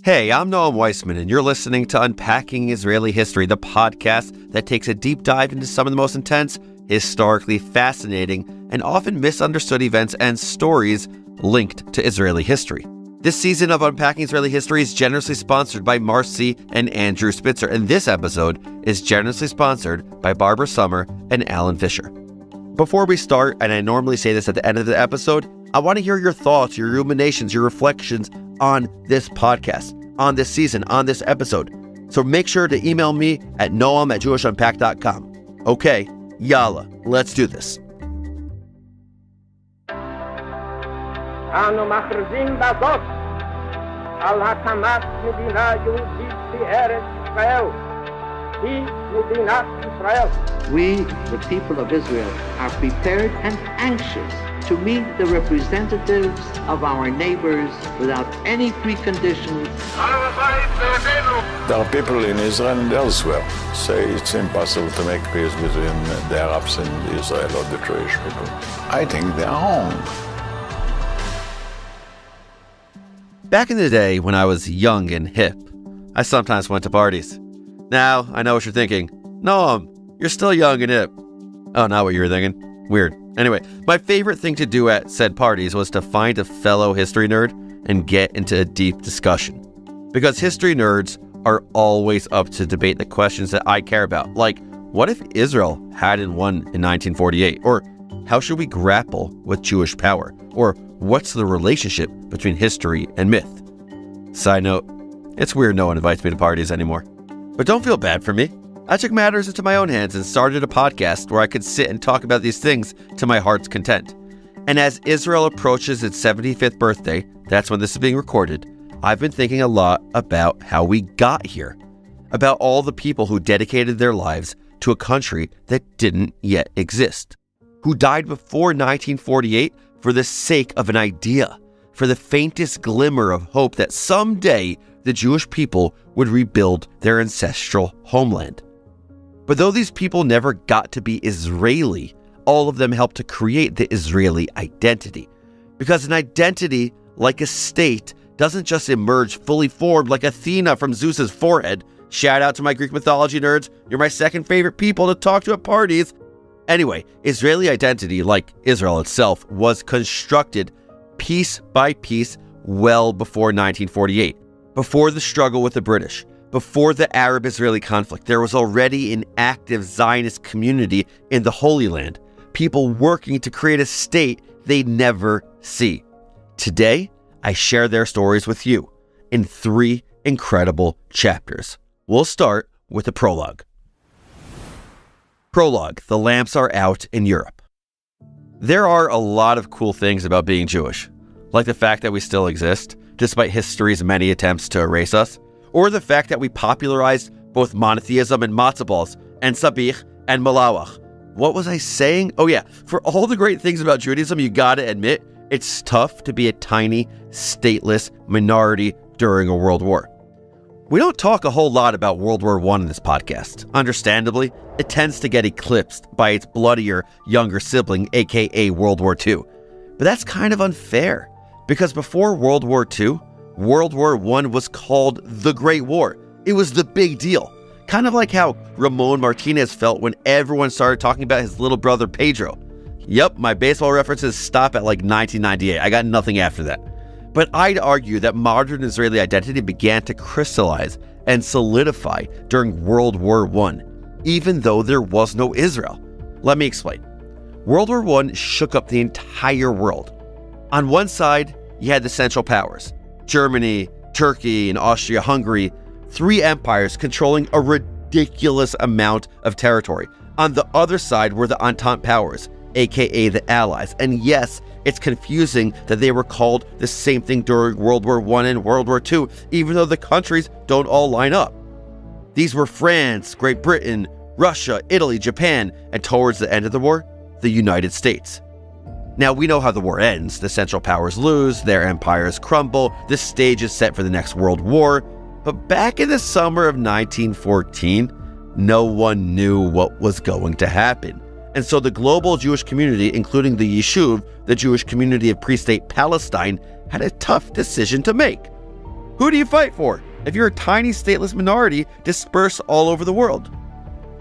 Hey, I'm Noam Weissman, and you're listening to Unpacking Israeli History, the podcast that takes a deep dive into some of the most intense, historically fascinating, and often misunderstood events and stories linked to Israeli history. This season of Unpacking Israeli History is generously sponsored by Marcy and Andrew Spitzer, and this episode is generously sponsored by Barbara Summer and Alan Fisher. Before we start, and I normally say this at the end of the episode, I want to hear your thoughts, your ruminations, your reflections on this podcast, on this season, on this episode. So make sure to email me at noam@jewishnunpack.com. Okay, yalla, let's do this. אנו מכריזים בזאת על הקמת מדינה יהודית בארץ ישראל. היא מדינת ישראל. We, the people of Israel, are prepared and anxious to meet the representatives of our neighbors without any preconditions. There are people in Israel and elsewhere say it's impossible to make peace between the Arabs and Israel or the Jewish people. I think they are wrong. Back in the day when I was young and hip, I sometimes went to parties. Now, I know what you're thinking. No, you're still young and hip. Oh, not what you were thinking. Weird. Anyway, my favorite thing to do at said parties was to find a fellow history nerd and get into a deep discussion. Because history nerds are always up to debate the questions that I care about. Like, what if Israel hadn't won in 1948? Or how should we grapple with Jewish power? Or what's the relationship between history and myth? Side note, it's weird no one invites me to parties anymore. But don't feel bad for me. I took matters into my own hands and started a podcast where I could sit and talk about these things to my heart's content. And as Israel approaches its 75th birthday, that's when this is being recorded, I've been thinking a lot about how we got here, about all the people who dedicated their lives to a country that didn't yet exist, who died before 1948 for the sake of an idea, for the faintest glimmer of hope that someday the Jewish people would rebuild their ancestral homeland. But though these people never got to be Israeli, all of them helped to create the Israeli identity. Because an identity, like a state, doesn't just emerge fully formed like Athena from Zeus's forehead. Shout out to my Greek mythology nerds. You're my second favorite people to talk to at parties. Anyway, Israeli identity, like Israel itself, was constructed piece by piece well before 1948. Before the struggle with the British, before the Arab-Israeli conflict, there was already an active Zionist community in the Holy Land, people working to create a state they'd never see. Today, I share their stories with you in 3 incredible chapters. We'll start with the prologue. Prologue, the lamps are out in Europe. There are a lot of cool things about being Jewish, like the fact that we still exist, despite history's many attempts to erase us, or the fact that we popularized both monotheism and matzah balls, and sabich and malawach. What was I saying? Oh yeah, for all the great things about Judaism, you gotta admit, it's tough to be a tiny, stateless minority during a world war. We don't talk a whole lot about World War I in this podcast. Understandably, it tends to get eclipsed by its bloodier, younger sibling, aka World War II. But that's kind of unfair, because before World War II, World War I was called the Great War. It was the big deal. Kind of like how Ramon Martinez felt when everyone started talking about his little brother Pedro. Yep, my baseball references stop at like 1998. I got nothing after that. But I'd argue that modern Israeli identity began to crystallize and solidify during World War I, even though there was no Israel. Let me explain. World War I shook up the entire world. On one side, you had the Central Powers, Germany, Turkey, and Austria-Hungary, 3 empires controlling a ridiculous amount of territory. On the other side were the Entente powers, aka the Allies. And yes, it's confusing that they were called the same thing during World War I and World War II, even though the countries don't all line up. These were France, Great Britain, Russia, Italy, Japan, and towards the end of the war, the United States. Now, we know how the war ends. The Central Powers lose, their empires crumble, the stage is set for the next World War. But back in the summer of 1914, no one knew what was going to happen. And so the global Jewish community, including the Yishuv, the Jewish community of pre-state Palestine, had a tough decision to make. Who do you fight for if you're a tiny stateless minority dispersed all over the world?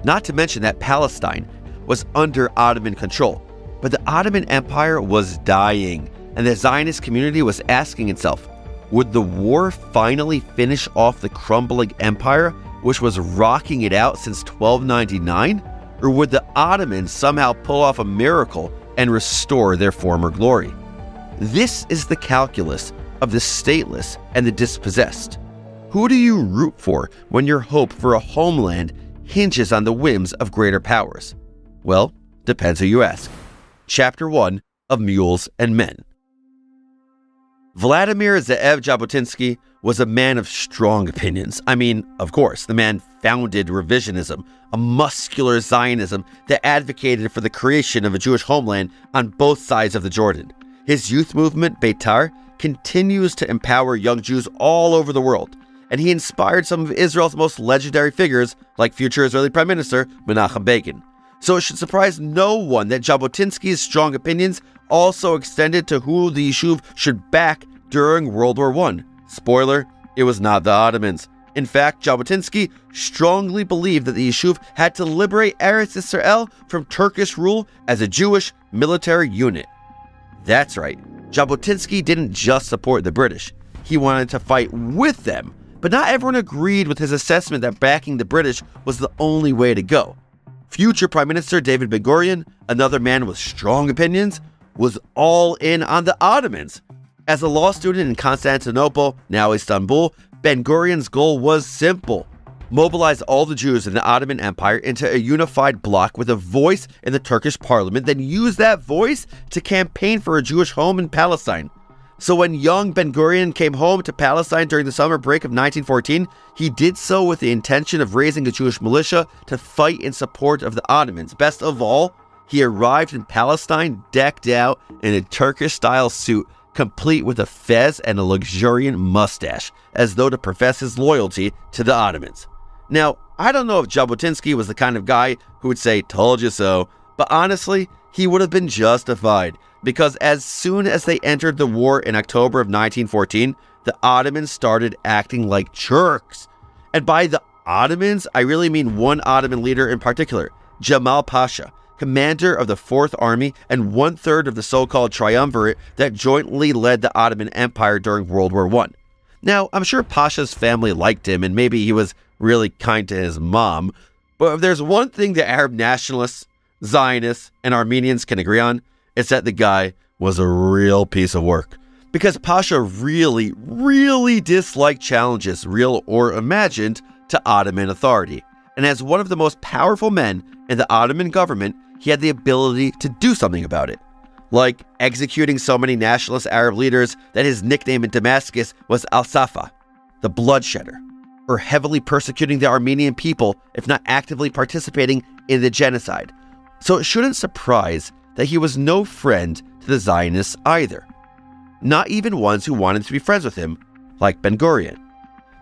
Not to mention that Palestine was under Ottoman control, but the Ottoman Empire was dying, and the Zionist community was asking itself, would the war finally finish off the crumbling empire, which was rocking it out since 1299? Or would the Ottomans somehow pull off a miracle and restore their former glory? This is the calculus of the stateless and the dispossessed. Who do you root for when your hope for a homeland hinges on the whims of greater powers? Well, depends who you ask. Chapter 1 of Mules and Men. Vladimir Ze'ev Jabotinsky was a man of strong opinions. I mean, of course, the man founded revisionism, a muscular Zionism that advocated for the creation of a Jewish homeland on both sides of the Jordan. His youth movement, Beitar, continues to empower young Jews all over the world, and he inspired some of Israel's most legendary figures, like future Israeli Prime Minister Menachem Begin. So it should surprise no one that Jabotinsky's strong opinions also extended to who the Yishuv should back during World War I. Spoiler, it was not the Ottomans. In fact, Jabotinsky strongly believed that the Yishuv had to liberate Eretz Israel from Turkish rule as a Jewish military unit. That's right, Jabotinsky didn't just support the British. He wanted to fight with them, but not everyone agreed with his assessment that backing the British was the only way to go. Future Prime Minister David Ben-Gurion, another man with strong opinions, was all in on the Ottomans. As a law student in Constantinople, now Istanbul, Ben-Gurion's goal was simple: mobilize all the Jews in the Ottoman Empire into a unified bloc with a voice in the Turkish parliament, then use that voice to campaign for a Jewish home in Palestine. So when young Ben-Gurion came home to Palestine during the summer break of 1914, he did so with the intention of raising a Jewish militia to fight in support of the Ottomans. Best of all, he arrived in Palestine decked out in a Turkish-style suit, complete with a fez and a luxuriant mustache, as though to profess his loyalty to the Ottomans. Now, I don't know if Jabotinsky was the kind of guy who would say, "Told you so," but honestly, he would have been justified, because as soon as they entered the war in October of 1914, the Ottomans started acting like jerks. And by the Ottomans, I really mean one Ottoman leader in particular, Jamal Pasha, commander of the 4th Army and 1/3 of the so-called triumvirate that jointly led the Ottoman Empire during World War I. Now, I'm sure Pasha's family liked him, and maybe he was really kind to his mom, but if there's one thing that Arab nationalists, Zionists, and Armenians can agree on, it's that the guy was a real piece of work. Because Pasha really disliked challenges, real or imagined, to Ottoman authority. And as one of the most powerful men in the Ottoman government, he had the ability to do something about it. Like executing so many nationalist Arab leaders that his nickname in Damascus was Al-Safa, the bloodshedder, or heavily persecuting the Armenian people if not actively participating in the genocide. So it shouldn't surprise that he was no friend to the Zionists either. Not even ones who wanted to be friends with him, like Ben-Gurion.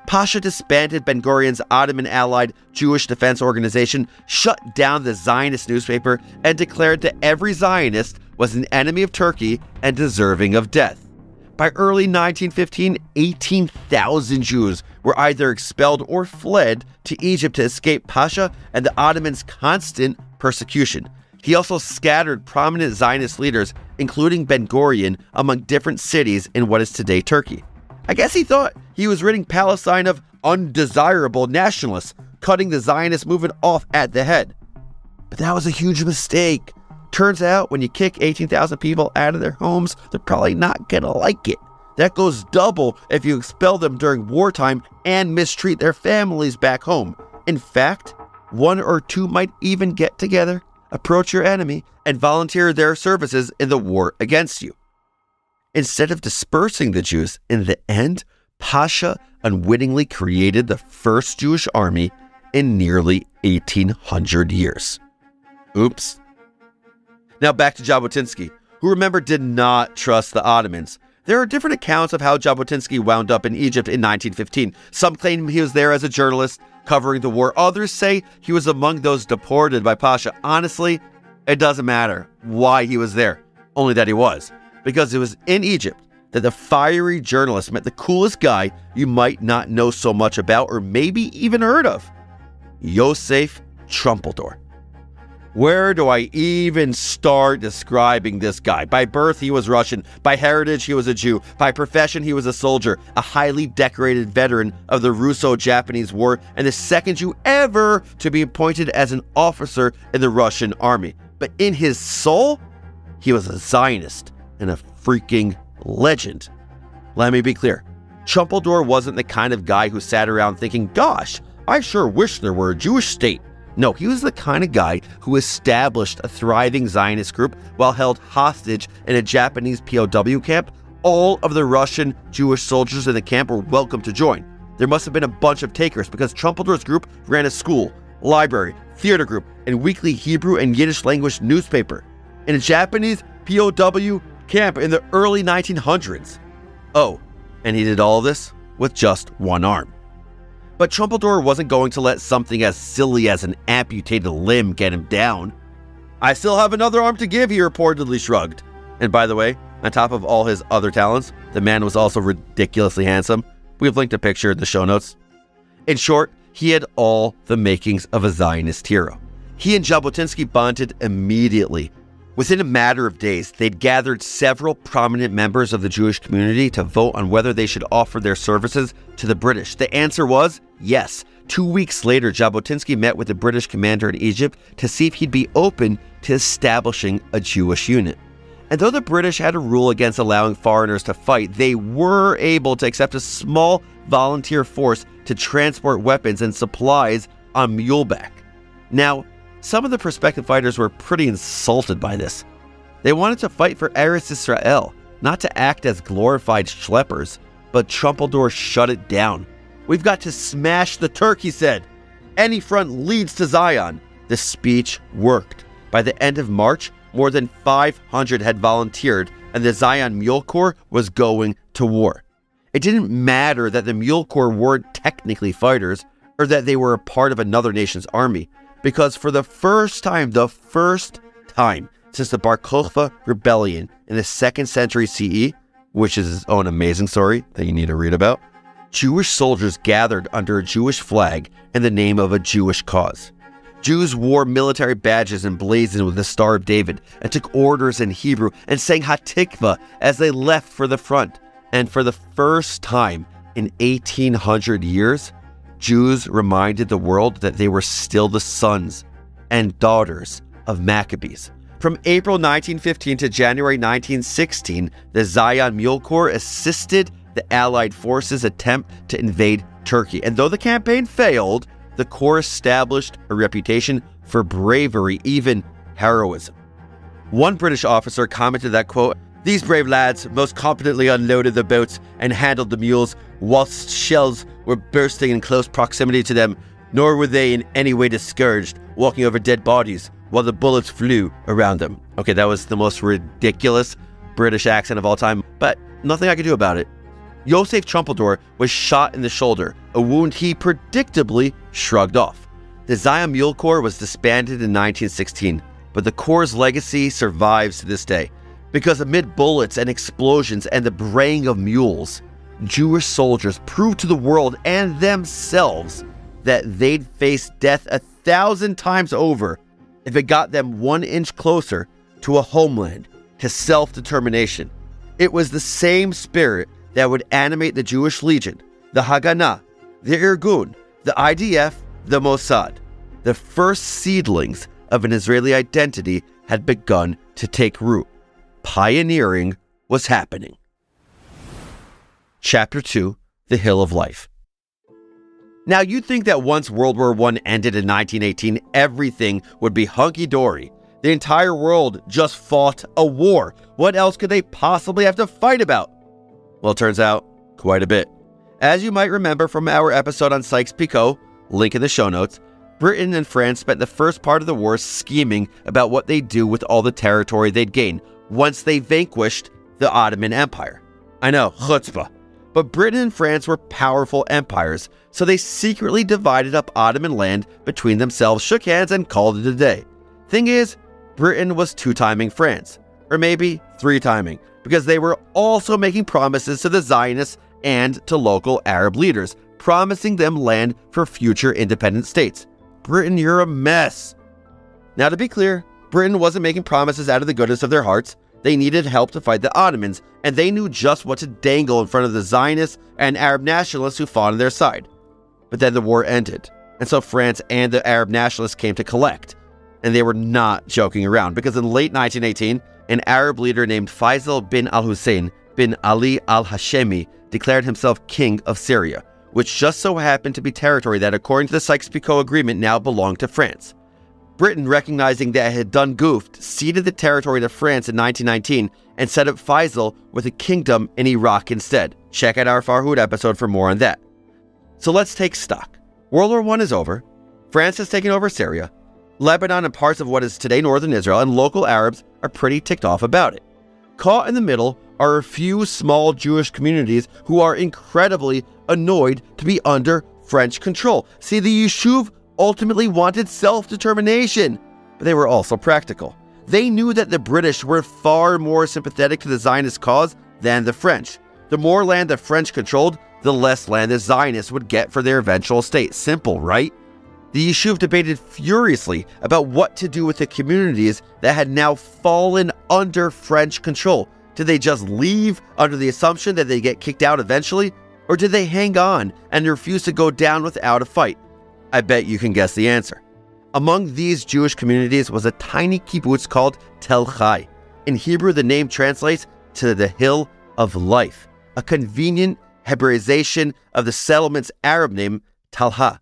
Pasha disbanded Ben-Gurion's Ottoman-allied Jewish Defense Organization, shut down the Zionist newspaper, and declared that every Zionist was an enemy of Turkey and deserving of death. By early 1915, 18,000 Jews were either expelled or fled to Egypt to escape Pasha and the Ottomans' constant persecution. He also scattered prominent Zionist leaders, including Ben-Gurion, among different cities in what is today Turkey. I guess he thought he was ridding Palestine of undesirable nationalists, cutting the Zionist movement off at the head. But that was a huge mistake. Turns out when you kick 18,000 people out of their homes, they're probably not gonna like it. That goes double if you expel them during wartime and mistreat their families back home. In fact, one or two might even get together, approach your enemy, and volunteer their services in the war against you. Instead of dispersing the Jews, in the end, Pasha unwittingly created the first Jewish army in nearly 1,800 years. Oops. Now back to Jabotinsky, who, remember, did not trust the Ottomans. There are different accounts of how Jabotinsky wound up in Egypt in 1915. Some claim he was there as a journalist covering the war. Others say he was among those deported by Pasha. Honestly, it doesn't matter why he was there, only that he was. Because it was in Egypt that the fiery journalist met the coolest guy you might not know so much about or maybe even heard of, Josef Trumpeldor. Where do I even start describing this guy? By birth, he was Russian. By heritage, he was a Jew. By profession, he was a soldier, a highly decorated veteran of the Russo-Japanese War, and the second Jew ever to be appointed as an officer in the Russian army. But in his soul, he was a Zionist and a freaking legend. Let me be clear. Trumpeldor wasn't the kind of guy who sat around thinking, gosh, I sure wish there were a Jewish state. No, he was the kind of guy who established a thriving Zionist group while held hostage in a Japanese POW camp. All of the Russian Jewish soldiers in the camp were welcome to join. There must have been a bunch of takers because Trumpeldor's group ran a school, library, theater group, and weekly Hebrew and Yiddish language newspaper in a Japanese POW camp in the early 1900s. Oh, and he did all this with just one arm. But Trumpeldor wasn't going to let something as silly as an amputated limb get him down. I still have another arm to give, he reportedly shrugged. And by the way, on top of all his other talents, the man was also ridiculously handsome. We've linked a picture in the show notes. In short, he had all the makings of a Zionist hero. He and Jabotinsky bonded immediately. Within a matter of days, they'd gathered several prominent members of the Jewish community to vote on whether they should offer their services to the British. The answer was yes. 2 weeks later, Jabotinsky met with the British commander in Egypt to see if he'd be open to establishing a Jewish unit. And though the British had a rule against allowing foreigners to fight, they were able to accept a small volunteer force to transport weapons and supplies on muleback. Now, some of the prospective fighters were pretty insulted by this. They wanted to fight for Eretz Israel, not to act as glorified schleppers, but Trumpeldor shut it down. We've got to smash the Turk, he said. Any front leads to Zion. The speech worked. By the end of March, more than 500 had volunteered, and the Zion Mule Corps was going to war. It didn't matter that the Mule Corps weren't technically fighters, or that they were a part of another nation's army. Because for the first time since the Bar Kokhba rebellion in the 2nd century CE, which is its own amazing story that you need to read about, Jewish soldiers gathered under a Jewish flag in the name of a Jewish cause. Jews wore military badges emblazoned with the Star of David and took orders in Hebrew and sang Hatikva as they left for the front. And for the first time in 1800 years, Jews reminded the world that they were still the sons and daughters of Maccabees. From April 1915 to January 1916, the Zion Mule Corps assisted the Allied forces' attempt to invade Turkey. And though the campaign failed, the Corps established a reputation for bravery, even heroism. One British officer commented that, quote, "These brave lads most competently unloaded the boats and handled the mules whilst shells were bursting in close proximity to them, nor were they in any way discouraged, walking over dead bodies while the bullets flew around them." Okay, that was the most ridiculous British accent of all time, but nothing I could do about it. Josef Trumpeldor was shot in the shoulder, a wound he predictably shrugged off. The Zion Mule Corps was disbanded in 1916, but the Corps' legacy survives to this day. Because amid bullets and explosions and the braying of mules, Jewish soldiers proved to the world and themselves that they'd face death 1,000 times over if it got them 1 inch closer to a homeland, to self-determination. It was the same spirit that would animate the Jewish Legion, the Haganah, the Irgun, the IDF, the Mossad. The first seedlings of an Israeli identity had begun to take root. Pioneering was happening. Chapter 2, The Hill of Life. Now, you'd think that once World War I ended in 1918, everything would be hunky-dory. The entire world just fought a war. What else could they possibly have to fight about? Well, it turns out, quite a bit. As you might remember from our episode on Sykes-Picot, link in the show notes, Britain and France spent the first part of the war scheming about what they'd do with all the territory they'd gain once they vanquished the Ottoman Empire. I know, chutzpah. But Britain and France were powerful empires, so they secretly divided up Ottoman land between themselves, shook hands, and called it a day. Thing is, Britain was two-timing France. or maybe 3 timing, because they were also making promises to the Zionists and to local Arab leaders, promising them land for future independent states. Britain, you're a mess. Now, to be clear, Britain wasn't making promises out of the goodness of their hearts. They needed help to fight the Ottomans, and they knew just what to dangle in front of the Zionists and Arab nationalists who fought on their side. But then the war ended, and so France and the Arab nationalists came to collect. And they were not joking around, because in late 1918, an Arab leader named Faisal bin al-Hussein bin Ali al-Hashemi declared himself king of Syria, which just so happened to be territory that, according to the Sykes-Picot Agreement, now belonged to France. Britain, recognizing that it had done goofed, ceded the territory to France in 1919 and set up Faisal with a kingdom in Iraq instead. Check out our Farhud episode for more on that. So let's take stock. World War I is over. France has taken over Syria. Lebanon and parts of what is today northern Israel and local Arabs are pretty ticked off about it. Caught in the middle are a few small Jewish communities who are incredibly annoyed to be under French control. See, the Yishuv ultimately wanted self-determination, but they were also practical. They knew that the British were far more sympathetic to the Zionist cause than the French. The more land the French controlled, the less land the Zionists would get for their eventual state. Simple, right? The Yishuv debated furiously about what to do with the communities that had now fallen under French control. Did they just leave under the assumption that they get kicked out eventually? Or did they hang on and refuse to go down without a fight? I bet you can guess the answer. Among these Jewish communities was a tiny kibbutz called Tel Chai. In Hebrew, the name translates to the Hill of Life, a convenient Hebraization of the settlement's Arab name, Talha.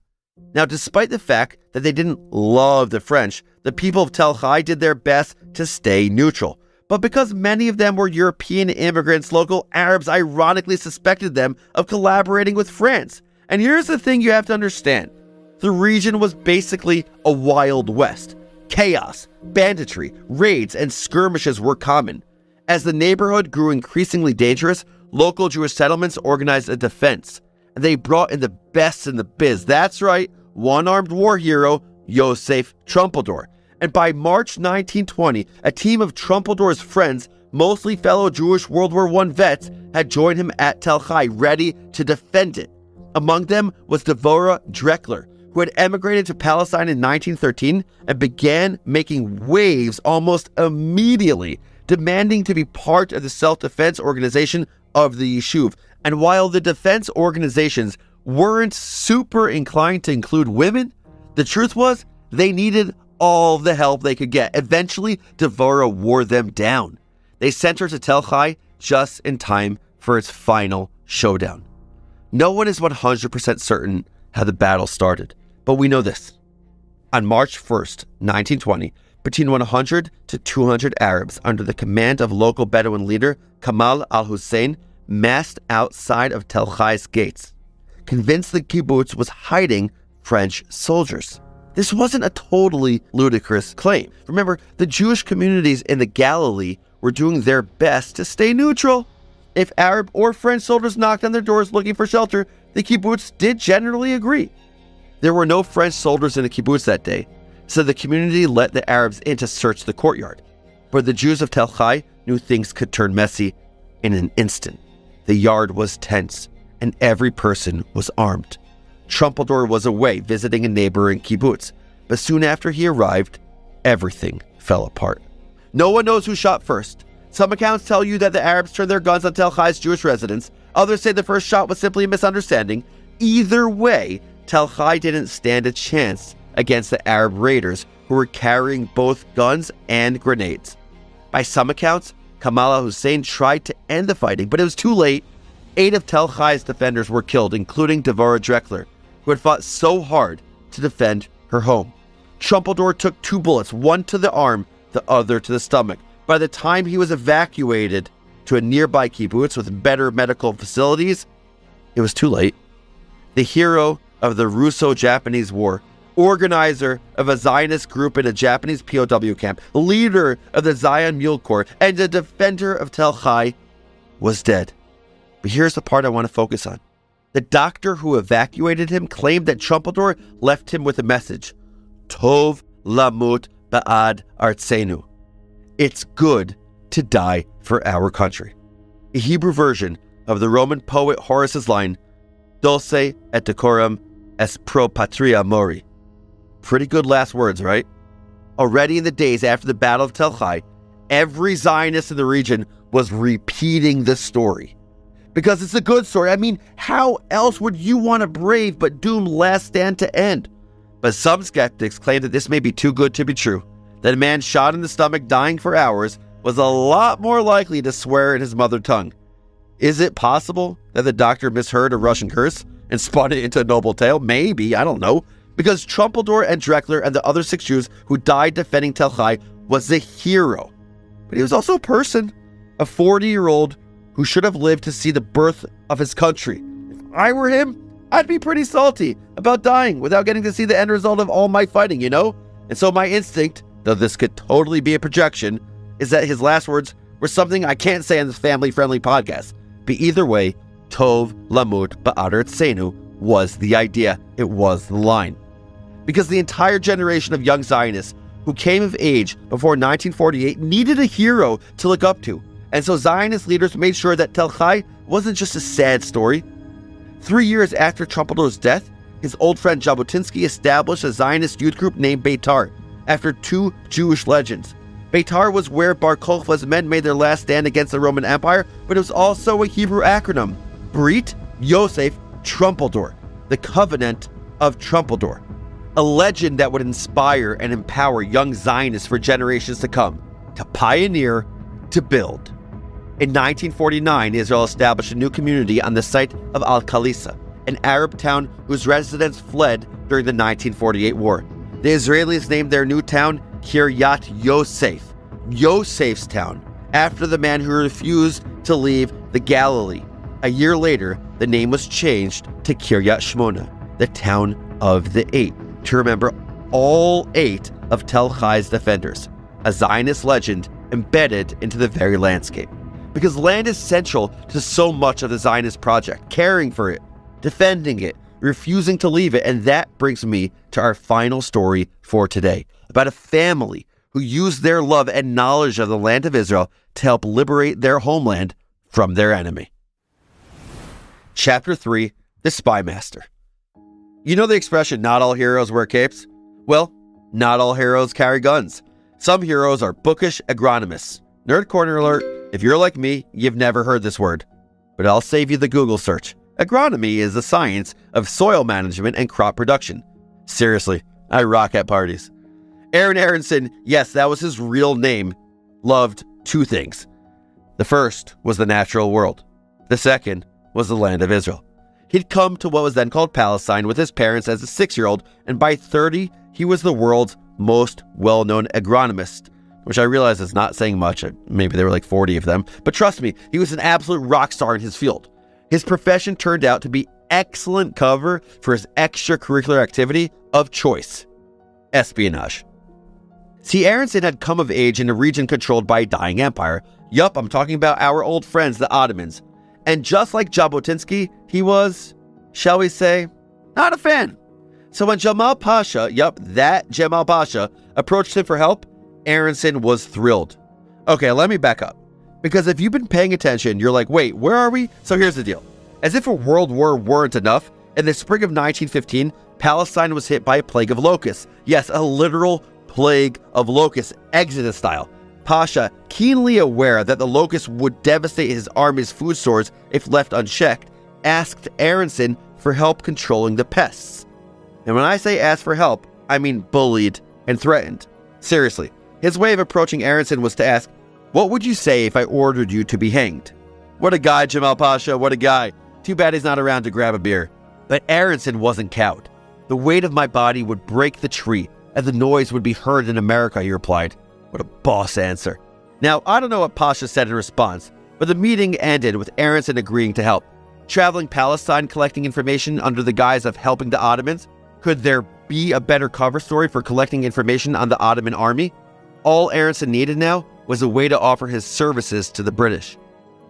Now, despite the fact that they didn't love the French, the people of Tel Chai did their best to stay neutral. But because many of them were European immigrants, local Arabs ironically suspected them of collaborating with France. And here's the thing you have to understand. The region was basically a Wild West. Chaos, banditry, raids, and skirmishes were common. As the neighborhood grew increasingly dangerous, local Jewish settlements organized a defense. And they brought in the best in the biz. That's right, one-armed war hero, Yosef Trumpeldor. And by March 1920, a team of Trumpeldor's friends, mostly fellow Jewish World War I vets, had joined him at Tel Chai, ready to defend it. Among them was Devorah Dreckler, who had emigrated to Palestine in 1913 and began making waves almost immediately, demanding to be part of the self-defense organization of the Yishuv. And while the defense organizations weren't super inclined to include women, the truth was they needed all the help they could get. Eventually, Devorah wore them down. They sent her to Tel Chai just in time for its final showdown. No one is 100% certain how the battle started, but we know this. On March 1st, 1920, between 100 to 200 Arabs under the command of local Bedouin leader Kamal al-Hussein massed outside of Tel Chai's gates, convinced the kibbutz was hiding French soldiers. This wasn't a totally ludicrous claim. Remember, the Jewish communities in the Galilee were doing their best to stay neutral. If Arab or French soldiers knocked on their doors looking for shelter, the kibbutz did generally agree. There were no French soldiers in the kibbutz that day, so the community let the Arabs in to search the courtyard. But the Jews of Tel Chai knew things could turn messy in an instant. The yard was tense, and every person was armed. Trumpeldor was away visiting a neighboring kibbutz, but soon after he arrived, everything fell apart. No one knows who shot first. Some accounts tell you that the Arabs turned their guns on Tel Chai's Jewish residents. Others say the first shot was simply a misunderstanding. Either way, Tel Chai didn't stand a chance against the Arab raiders who were carrying both guns and grenades. By some accounts, Kamal al-Hussein tried to end the fighting, but it was too late. 8 of Tel Chai's defenders were killed, including Devorah Dreckler, who had fought so hard to defend her home. Trumpeldor took 2 bullets, one to the arm, the other to the stomach. By the time he was evacuated to a nearby kibbutz with better medical facilities, it was too late. The hero of the Russo-Japanese War, organizer of a Zionist group in a Japanese POW camp, leader of the Zion Mule Corps, and a defender of Tel Chai, was dead. But here's the part I want to focus on. The doctor who evacuated him claimed that Trumpeldor left him with a message. Tov lamut ba'ad artsenu. It's good to die for our country. A Hebrew version of the Roman poet Horace's line, Dulce et decorum est pro patria mori. Pretty good last words, right? Already in the days after the Battle of Tel Chai, every Zionist in the region was repeating the story. Because it's a good story. I mean, how else would you want a brave but doomed last stand to end? But some skeptics claim that this may be too good to be true, that a man shot in the stomach dying for hours was a lot more likely to swear in his mother tongue. Is it possible that the doctor misheard a Russian curse and spun it into a noble tale? Maybe, I don't know. Because Trumpeldor and Dreckler and the other 6 Jews who died defending Tel Chai was a hero. But he was also a person, a 40-year-old who should have lived to see the birth of his country. If I were him, I'd be pretty salty about dying without getting to see the end result of all my fighting, you know? And so my instinct, though this could totally be a projection, is that his last words were something I can't say on this family-friendly podcast. But either way, Tov Lamut Ba'aretzenu was the idea. It was the line. Because the entire generation of young Zionists who came of age before 1948 needed a hero to look up to. And so Zionist leaders made sure that Tel Chai wasn't just a sad story. 3 years after Trumpeldor's death, his old friend Jabotinsky established a Zionist youth group named Beitar, after 2 Jewish legends. Beitar was where Bar Kokhba's men made their last stand against the Roman Empire, but it was also a Hebrew acronym, Brit Yosef Trumpeldor, the Covenant of Trumpeldor, a legend that would inspire and empower young Zionists for generations to come, to pioneer, to build. In 1949, Israel established a new community on the site of Al-Khalisa, an Arab town whose residents fled during the 1948 war. The Israelis named their new town Kiryat Yosef, Yosef's town, after the man who refused to leave the Galilee. A year later, the name was changed to Kiryat Shmona, the town of the 8, to remember all 8 of Tel Chai's defenders, a Zionist legend embedded into the very landscape. Because land is central to so much of the Zionist project, caring for it, defending it, refusing to leave it. And that brings me to our final story for today, about a family who used their love and knowledge of the land of Israel to help liberate their homeland from their enemy. Chapter 3, The Spy Master. You know the expression, not all heroes wear capes? Well, not all heroes carry guns. Some heroes are bookish agronomists. Nerd corner alert, if you're like me, you've never heard this word. But I'll save you the Google search. Agronomy is the science of soil management and crop production. Seriously, I rock at parties. Aaron Aronson, yes, that was his real name, loved 2 things. The first was the natural world. The second was the land of Israel. He'd come to what was then called Palestine with his parents as a 6-year-old, and by 30, he was the world's most well-known agronomist, which I realize is not saying much. Maybe there were like 40 of them. But trust me, he was an absolute rock star in his field. His profession turned out to be excellent cover for his extracurricular activity of choice, espionage. See, Aronson had come of age in a region controlled by a dying empire. Yup, I'm talking about our old friends, the Ottomans. And just like Jabotinsky, he was, shall we say, not a fan. So when Jamal Pasha, that Jamal Pasha, approached him for help, Aronson was thrilled. Okay, let me back up. Because if you've been paying attention, you're like, wait, where are we? So here's the deal. As if a world war weren't enough, in the spring of 1915, Palestine was hit by a plague of locusts. Yes, a literal plague of locusts, Exodus style. Pasha, keenly aware that the locusts would devastate his army's food stores if left unchecked, asked Aronson for help controlling the pests. And when I say ask for help, I mean bullied and threatened. Seriously, his way of approaching Aronson was to ask, what would you say if I ordered you to be hanged? What a guy, Jamal Pasha, what a guy. Too bad he's not around to grab a beer. But Aronson wasn't cowed. The weight of my body would break the tree, and the noise would be heard in America, he replied. What a boss answer. Now, I don't know what Pasha said in response, but the meeting ended with Aronson agreeing to help. Traveling Palestine collecting information under the guise of helping the Ottomans? Could there be a better cover story for collecting information on the Ottoman army? All Aronson needed now was a way to offer his services to the British.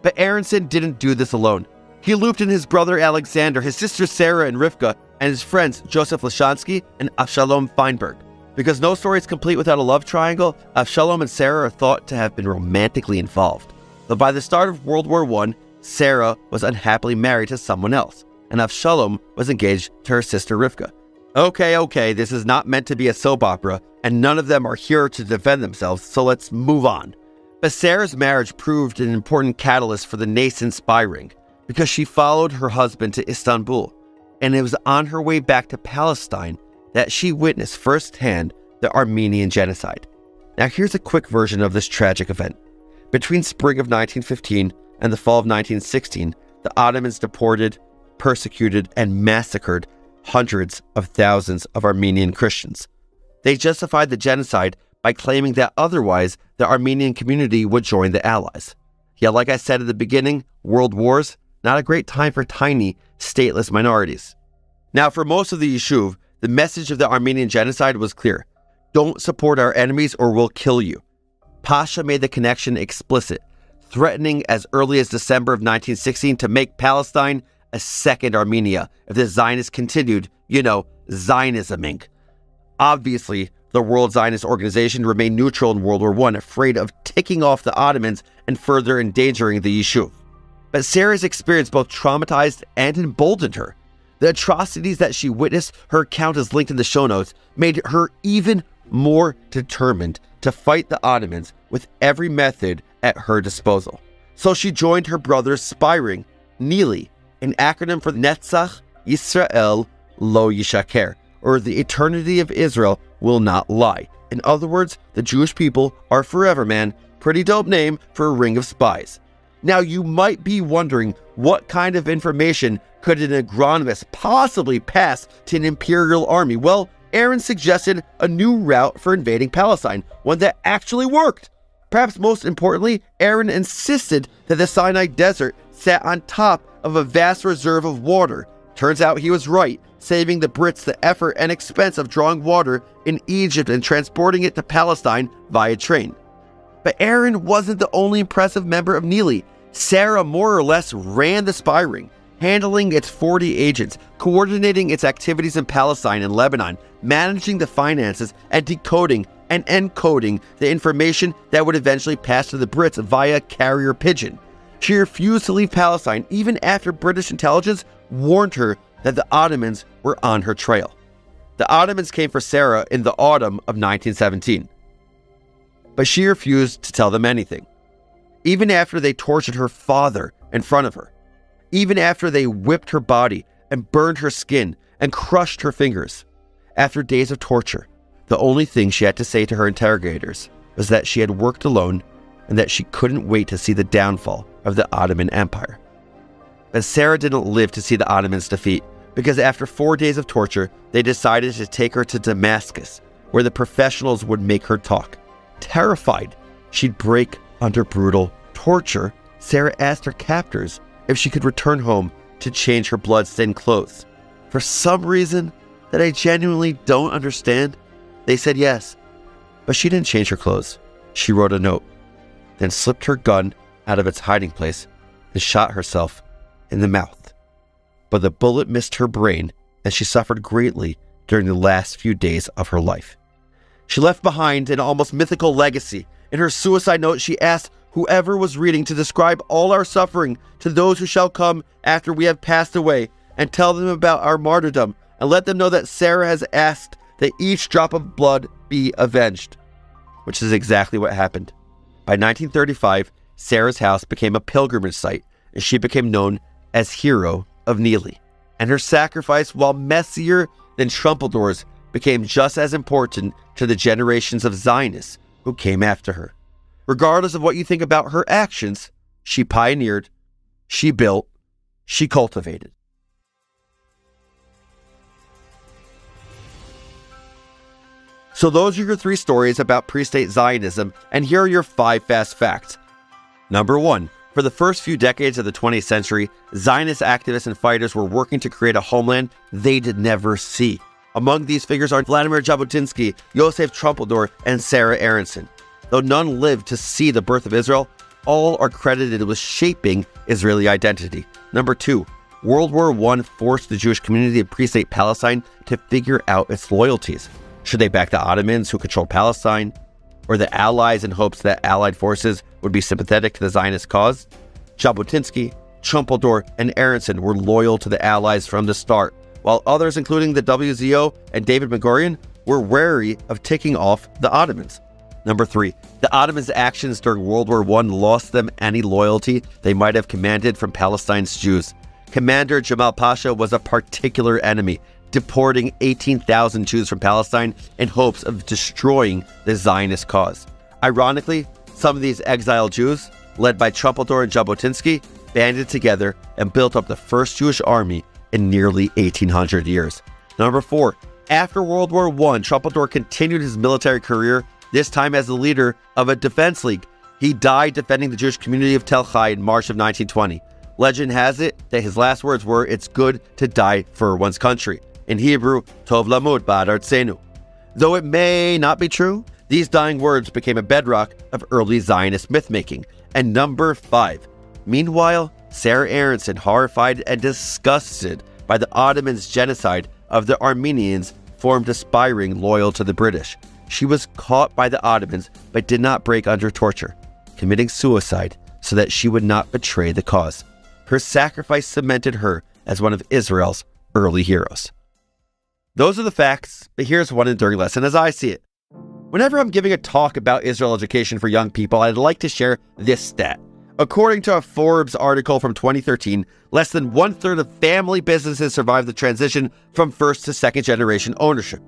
But Aronson didn't do this alone. He looped in his brother Alexander, his sister Sarah and Rivka, and his friends Joseph Lishansky and Avshalom Feinberg. Because no story is complete without a love triangle, Avshalom and Sarah are thought to have been romantically involved. Though by the start of World War I, Sarah was unhappily married to someone else, and Avshalom was engaged to her sister Rivka. Okay, this is not meant to be a soap opera, and none of them are here to defend themselves, so let's move on. But Sarah's marriage proved an important catalyst for the nascent spy ring, because she followed her husband to Istanbul, and it was on her way back to Palestine that she witnessed firsthand the Armenian genocide. Now here's a quick version of this tragic event. Between spring of 1915 and the fall of 1916, the Ottomans deported, persecuted, and massacred hundreds of thousands of Armenian Christians. They justified the genocide by claiming that otherwise the Armenian community would join the Allies. Yet, like I said at the beginning, world wars, not a great time for tiny, stateless minorities. Now, for most of the Yishuv, the message of the Armenian genocide was clear. Don't support our enemies or we'll kill you. Pasha made the connection explicit, threatening as early as December of 1916 to make Palestine a second Armenia if the Zionists continued, Zionisming. Obviously, the World Zionist Organization remained neutral in World War I, afraid of ticking off the Ottomans and further endangering the Yishuv. But Sarah's experience both traumatized and emboldened her. The atrocities that she witnessed, her account is linked in the show notes, made her even more determined to fight the Ottomans with every method at her disposal. So she joined her brother's spy ring, Nili, an acronym for Netzach Yisrael Lo Yishaker, or the eternity of Israel will not lie. In other words, the Jewish people are forever, man. Pretty dope name for a ring of spies. Now you might be wondering, what kind of information could an agronomist possibly pass to an imperial army? Well, Aaron suggested a new route for invading Palestine, one that actually worked. Perhaps most importantly, Aaron insisted that the Sinai Desert sat on top of a vast reserve of water. Turns out he was right, saving the Brits the effort and expense of drawing water in Egypt and transporting it to Palestine via train. But Aaron wasn't the only impressive member of Nili. Sarah more or less ran the spy ring, handling its 40 agents, coordinating its activities in Palestine and Lebanon, managing the finances, and decoding and encoding the information that would eventually pass to the Brits via carrier pigeon. She refused to leave Palestine even after British intelligence warned her that the Ottomans were on her trail. The Ottomans came for Sarah in the autumn of 1917, but she refused to tell them anything. Even after they tortured her father in front of her, even after they whipped her body and burned her skin and crushed her fingers. After days of torture, the only thing she had to say to her interrogators was that she had worked alone and that she couldn't wait to see the downfall of the Ottoman Empire. But Sarah didn't live to see the Ottomans defeat, because after 4 days of torture, they decided to take her to Damascus, where the professionals would make her talk. Terrified she'd break under brutal torture, Sarah asked her captors if she could return home to change her blood-stained clothes. For some reason that I genuinely don't understand, they said yes. But she didn't change her clothes. She wrote a note, then slipped her gun out of its hiding place and shot herself in the mouth. But the bullet missed her brain, and she suffered greatly during the last few days of her life. She left behind an almost mythical legacy. In her suicide note, she asked whoever was reading to describe all our suffering to those who shall come after we have passed away, and tell them about our martyrdom, and let them know that Sarah has asked that each drop of blood be avenged. Which is exactly what happened. By 1935, Sarah's house became a pilgrimage site, and she became known as Hero of Nili. And her sacrifice, while messier than Trumpeldor's, became just as important to the generations of Zionists who came after her. Regardless of what you think about her actions, she pioneered, she built, she cultivated. So those are your 3 stories about pre-state Zionism, and here are your 5 fast facts. Number 1. For the first few decades of the 20th century, Zionist activists and fighters were working to create a homeland they'd never see. Among these figures are Vladimir Jabotinsky, Yosef Trumpeldor, and Sarah Aronson. Though none lived to see the birth of Israel, all are credited with shaping Israeli identity. Number 2. World War I forced the Jewish community of pre-state Palestine to figure out its loyalties. Should they back the Ottomans who controlled Palestine, or the Allies in hopes that Allied forces would be sympathetic to the Zionist cause? Jabotinsky, Trumpeldor, and Aronson were loyal to the Allies from the start, while others, including the WZO and David Ben-Gurion, were wary of ticking off the Ottomans. Number 3, the Ottomans' actions during World War I lost them any loyalty they might have commanded from Palestine's Jews. Commander Jamal Pasha was a particular enemy, deporting 18,000 Jews from Palestine in hopes of destroying the Zionist cause. Ironically, some of these exiled Jews, led by Trumpeldor and Jabotinsky, banded together and built up the first Jewish army in nearly 1800 years. Number 4, after World War I, Trumpeldor continued his military career, this time as the leader of a defense league. He died defending the Jewish community of Tel Chai in March of 1920. Legend has it that his last words were, "It's good to die for one's country." In Hebrew, Tov lamut ba'ad artzenu. Though it may not be true, these dying words became a bedrock of early Zionist myth-making. And number 5, meanwhile, Sarah Aronson, horrified and disgusted by the Ottomans' genocide of the Armenians, formed Aspiring, loyal to the British. She was caught by the Ottomans but did not break under torture, committing suicide so that she would not betray the cause. Her sacrifice cemented her as one of Israel's early heroes. Those are the facts, but here's one enduring lesson as I see it. Whenever I'm giving a talk about Israel education for young people, I'd like to share this stat. According to a Forbes article from 2013, less than 1/3 of family businesses survive the transition from first to second generation ownership.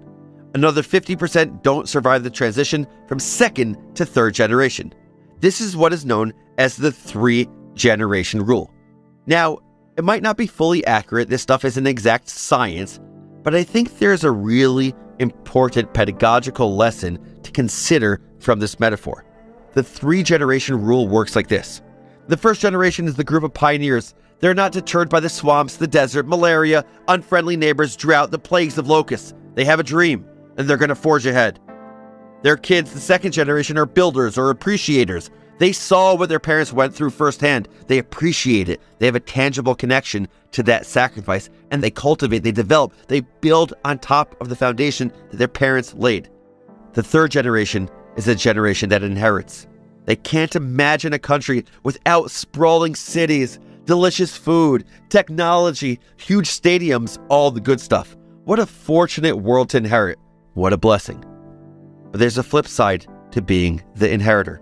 Another 50% don't survive the transition from second to third generation. This is what is known as the 3-generation rule. Now, it might not be fully accurate, this stuff isn't exact science, but I think there's a really important pedagogical lesson to consider from this metaphor. The 3-generation rule works like this. The first generation is the group of pioneers. They're not deterred by the swamps, the desert, malaria, unfriendly neighbors, drought, the plagues of locusts. They have a dream, and they're going to forge ahead. Their kids, the second generation, are builders or appreciators. They saw what their parents went through firsthand. They appreciate it. They have a tangible connection to that sacrifice, and they cultivate, they develop, they build on top of the foundation that their parents laid. The third generation is a generation that inherits. They can't imagine a country without sprawling cities, delicious food, technology, huge stadiums, all the good stuff. What a fortunate world to inherit. What a blessing. But there's a flip side to being the inheritor.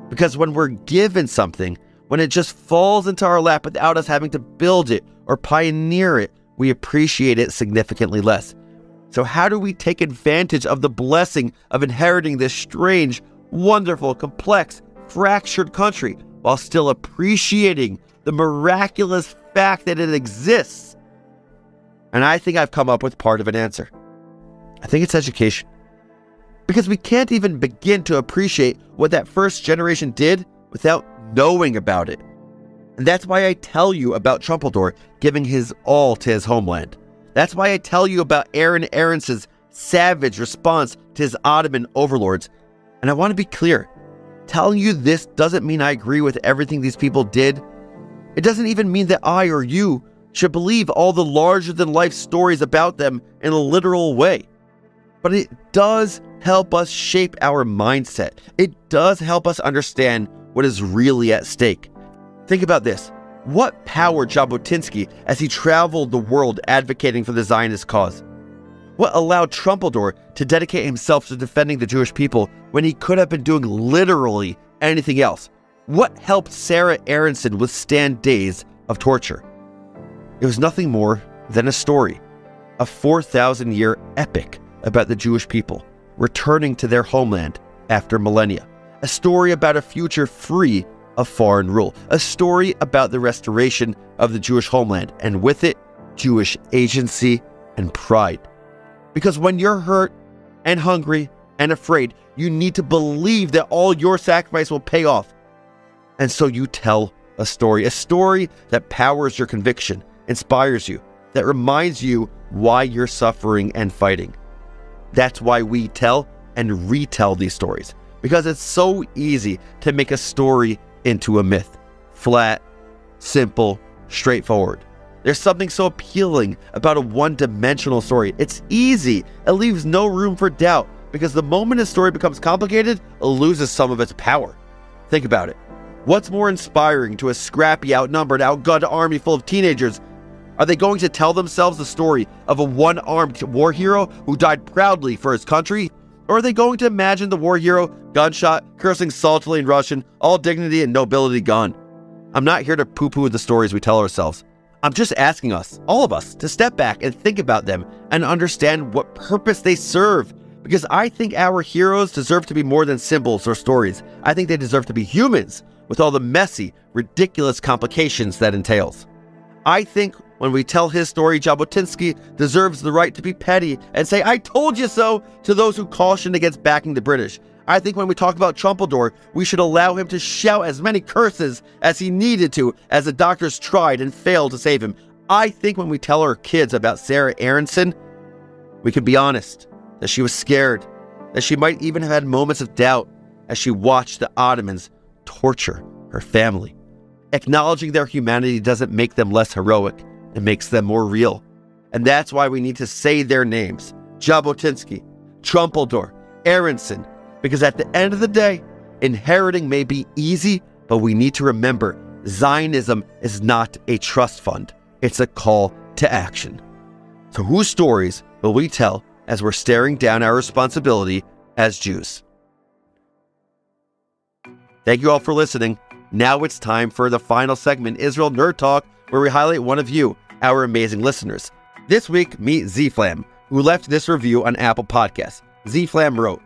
Because when we're given something, when it just falls into our lap without us having to build it or pioneer it, we appreciate it significantly less. So how do we take advantage of the blessing of inheriting this strange, wonderful, complex, fractured country while still appreciating the miraculous fact that it exists? And I think I've come up with part of an answer. I think it's education. Because we can't even begin to appreciate what that first generation did without knowing about it. And that's why I tell you about Trumpeldor giving his all to his homeland. That's why I tell you about Aaron Aronson's savage response to his Ottoman overlords. And I want to be clear, telling you this doesn't mean I agree with everything these people did. It doesn't even mean that I or you should believe all the larger-than-life stories about them in a literal way. But it does help us shape our mindset. It does help us understand what is really at stake. Think about this. What powered Jabotinsky as he traveled the world advocating for the Zionist cause? What allowed Trumpeldor to dedicate himself to defending the Jewish people when he could have been doing literally anything else? What helped Sarah Aronson withstand days of torture? It was nothing more than a story, a 4,000-year epic about the Jewish people returning to their homeland after millennia. A story about a future free of foreign rule. A story about the restoration of the Jewish homeland, and with it, Jewish agency and pride. Because when you're hurt and hungry and afraid, you need to believe that all your sacrifice will pay off. And so you tell a story that powers your conviction, inspires you, that reminds you why you're suffering and fighting. That's why we tell and retell these stories, because it's so easy to make a story into a myth. Flat, simple, straightforward. There's something so appealing about a one-dimensional story. It's easy. It leaves no room for doubt, because the moment a story becomes complicated, it loses some of its power. Think about it. What's more inspiring to a scrappy, outnumbered, outgunned army full of teenagers? Are they going to tell themselves the story of a one-armed war hero who died proudly for his country? Or are they going to imagine the war hero, gunshot, cursing saltily in Russian, all dignity and nobility gone? I'm not here to poo-poo the stories we tell ourselves. I'm just asking us, all of us, to step back and think about them and understand what purpose they serve. Because I think our heroes deserve to be more than symbols or stories. I think they deserve to be humans, with all the messy, ridiculous complications that entails. I think when we tell his story, Jabotinsky deserves the right to be petty and say, "I told you so," to those who cautioned against backing the British. I think when we talk about Trumpeldor, we should allow him to shout as many curses as he needed to as the doctors tried and failed to save him. I think when we tell our kids about Sarah Aronson, we can be honest that she was scared, that she might even have had moments of doubt as she watched the Ottomans torture her family. Acknowledging their humanity doesn't make them less heroic, it makes them more real. And that's why we need to say their names: Jabotinsky, Trumpeldor, Aronson, because at the end of the day, inheriting may be easy, but we need to remember Zionism is not a trust fund. It's a call to action. So whose stories will we tell as we're staring down our responsibility as Jews? Thank you all for listening. Now it's time for the final segment, Israel Nerd Talk, where we highlight one of you, our amazing listeners. This week, meet Z-Flam, who left this review on Apple Podcasts. Z-Flam wrote,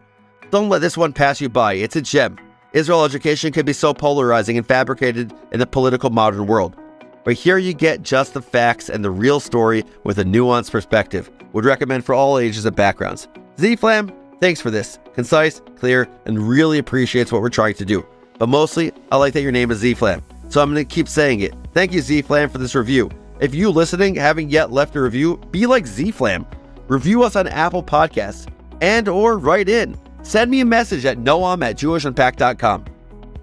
"Don't let this one pass you by. It's a gem. Israel education can be so polarizing and fabricated in the political modern world. But here you get just the facts and the real story with a nuanced perspective. Would recommend for all ages and backgrounds. Z-Flam, thanks for this. Concise, clear, and really appreciates what we're trying to do. But mostly, I like that your name is Z-Flam, so I'm going to keep saying it. Thank you, Z-Flam, for this review. If you listening haven't yet left a review, be like Z-Flam. Review us on Apple Podcasts and or write in. Send me a message at noam@jewishunpacked.com.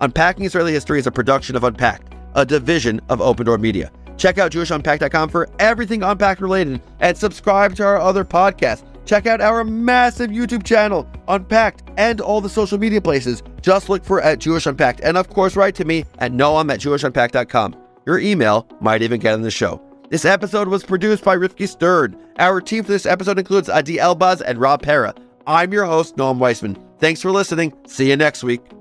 Unpacking Israeli History is a production of Unpacked, a division of Open Door Media. Check out jewishunpacked.com for everything Unpacked related and subscribe to our other podcasts. Check out our massive YouTube channel, Unpacked, and all the social media places. Just look for @JewishUnpacked. And of course, write to me at noam@jewishunpacked.com. Your email might even get on the show. This episode was produced by Rifki Stern. Our team for this episode includes Adi Elbaz and Rob Pera. I'm your host, Noam Weissman. Thanks for listening. See you next week.